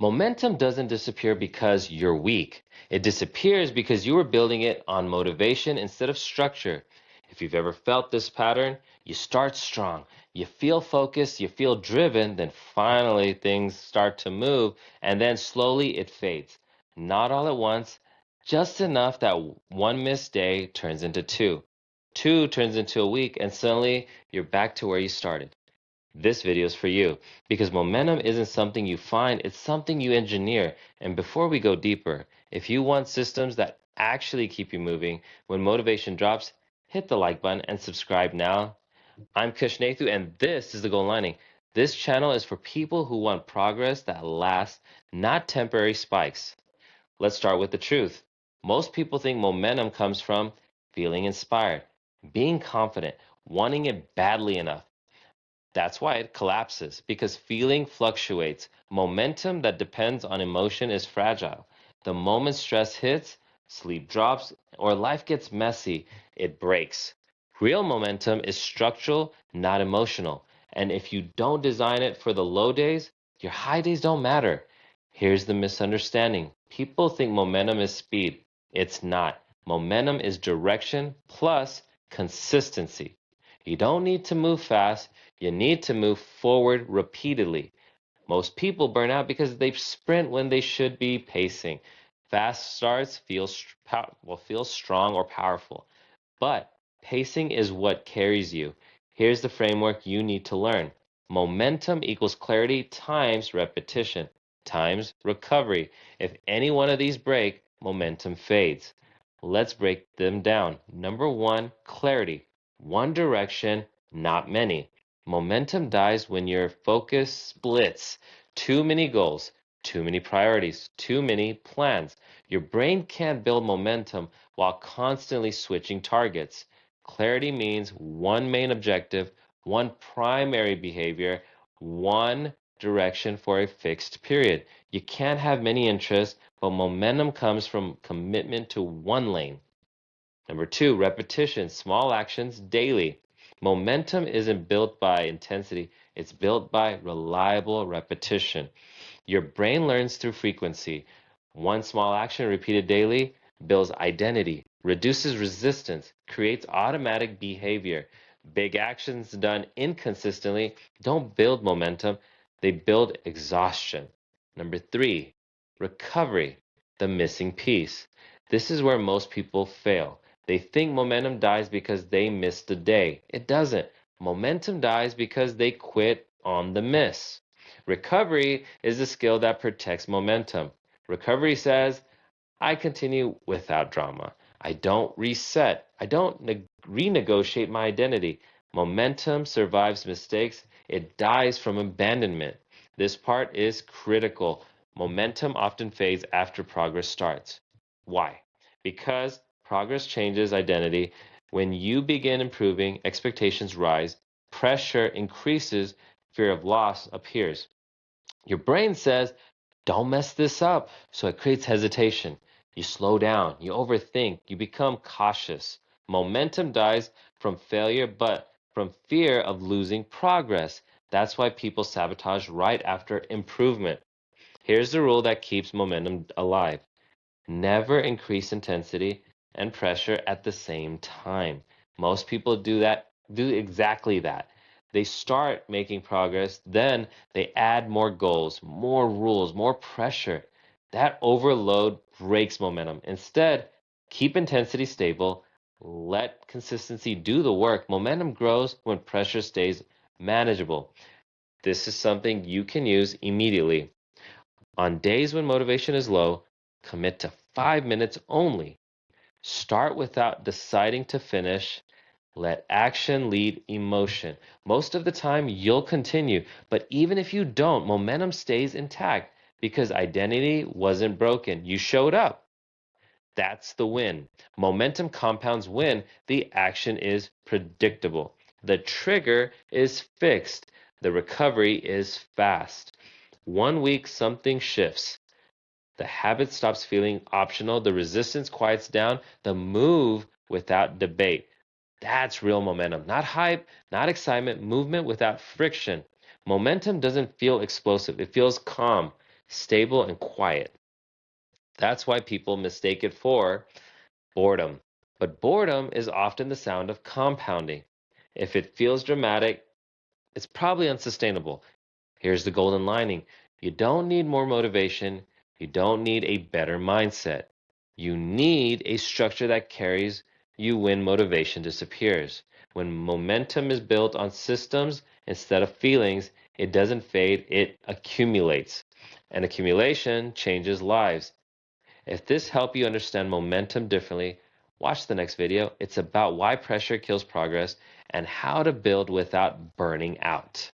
Momentum doesn't disappear because you're weak. It disappears because you were building it on motivation instead of structure. If you've ever felt this pattern, you start strong, you feel focused, you feel driven, then finally things start to move, and then slowly it fades. Not all at once, just enough that one missed day turns into two. Two turns into a week, and suddenly you're back to where you started. This video is for you because momentum isn't something you find, it's something you engineer. And before we go deeper, if you want systems that actually keep you moving when motivation drops, hit the like button and subscribe now. I'm Kush Nathu, and this is The Goal Lining. This channel is for people who want progress that lasts, not temporary spikes. Let's start with the truth. Most people think momentum comes from feeling inspired, being confident, wanting it badly enough. That's why it collapses, because feeling fluctuates. Momentum that depends on emotion is fragile. The moment stress hits, sleep drops, or life gets messy, it breaks. Real momentum is structural, not emotional. And if you don't design it for the low days, your high days don't matter. Here's the misunderstanding. People think momentum is speed. It's not. Momentum is direction plus consistency. You don't need to move fast. You need to move forward repeatedly. Most people burn out because they sprint when they should be pacing. Fast starts feel strong or powerful, but pacing is what carries you. Here's the framework you need to learn. Momentum equals clarity times repetition times recovery. If any one of these break, momentum fades. Let's break them down. Number one, clarity. One direction, not many. Momentum dies when your focus splits. Too many goals, too many priorities, too many plans. Your brain can't build momentum while constantly switching targets. Clarity means one main objective, one primary behavior, one direction for a fixed period. You can't have many interests, but momentum comes from commitment to one lane. Number two, repetition, small actions daily. Momentum isn't built by intensity, it's built by reliable repetition. Your brain learns through frequency. One small action repeated daily builds identity, reduces resistance, creates automatic behavior. Big actions done inconsistently don't build momentum, they build exhaustion. Number three, recovery, the missing piece. This is where most people fail. They think momentum dies because they missed a day. It doesn't. Momentum dies because they quit on the miss. Recovery is a skill that protects momentum. Recovery says, I continue without drama. I don't reset. I don't renegotiate my identity. Momentum survives mistakes. It dies from abandonment. This part is critical. Momentum often fades after progress starts. Why? Because progress changes identity. When you begin improving, expectations rise, pressure increases, fear of loss appears. Your brain says, don't mess this up. So it creates hesitation. You slow down, you overthink, you become cautious. Momentum dies from failure, but from fear of losing progress. That's why people sabotage right after improvement. Here's the rule that keeps momentum alive: never increase intensity and pressure at the same time. Most people do exactly that. They start making progress, then they add more goals, more rules, more pressure. That overload breaks momentum. Instead, keep intensity stable, let consistency do the work. Momentum grows when pressure stays manageable. This is something you can use immediately. On days when motivation is low, commit to 5 minutes only. Start without deciding to finish. Let action lead emotion. Most of the time, you'll continue, but even if you don't, momentum stays intact because identity wasn't broken. You showed up. That's the win. Momentum compounds when the action is predictable. The trigger is fixed. The recovery is fast. 1 week, something shifts. The habit stops feeling optional. The resistance quiets down. The move without debate. That's real momentum. Not hype, not excitement, movement without friction. Momentum doesn't feel explosive, it feels calm. stable, and quiet. That's why people mistake it for boredom. But boredom is often the sound of compounding. If it feels dramatic, it's probably unsustainable. Here's the golden lining: you don't need more motivation, you don't need a better mindset. You need a structure that carries you when motivation disappears. When momentum is built on systems instead of feelings, it doesn't fade, it accumulates. And accumulation changes lives. If this helped you understand momentum differently, watch the next video. It's about why pressure kills progress and how to build without burning out.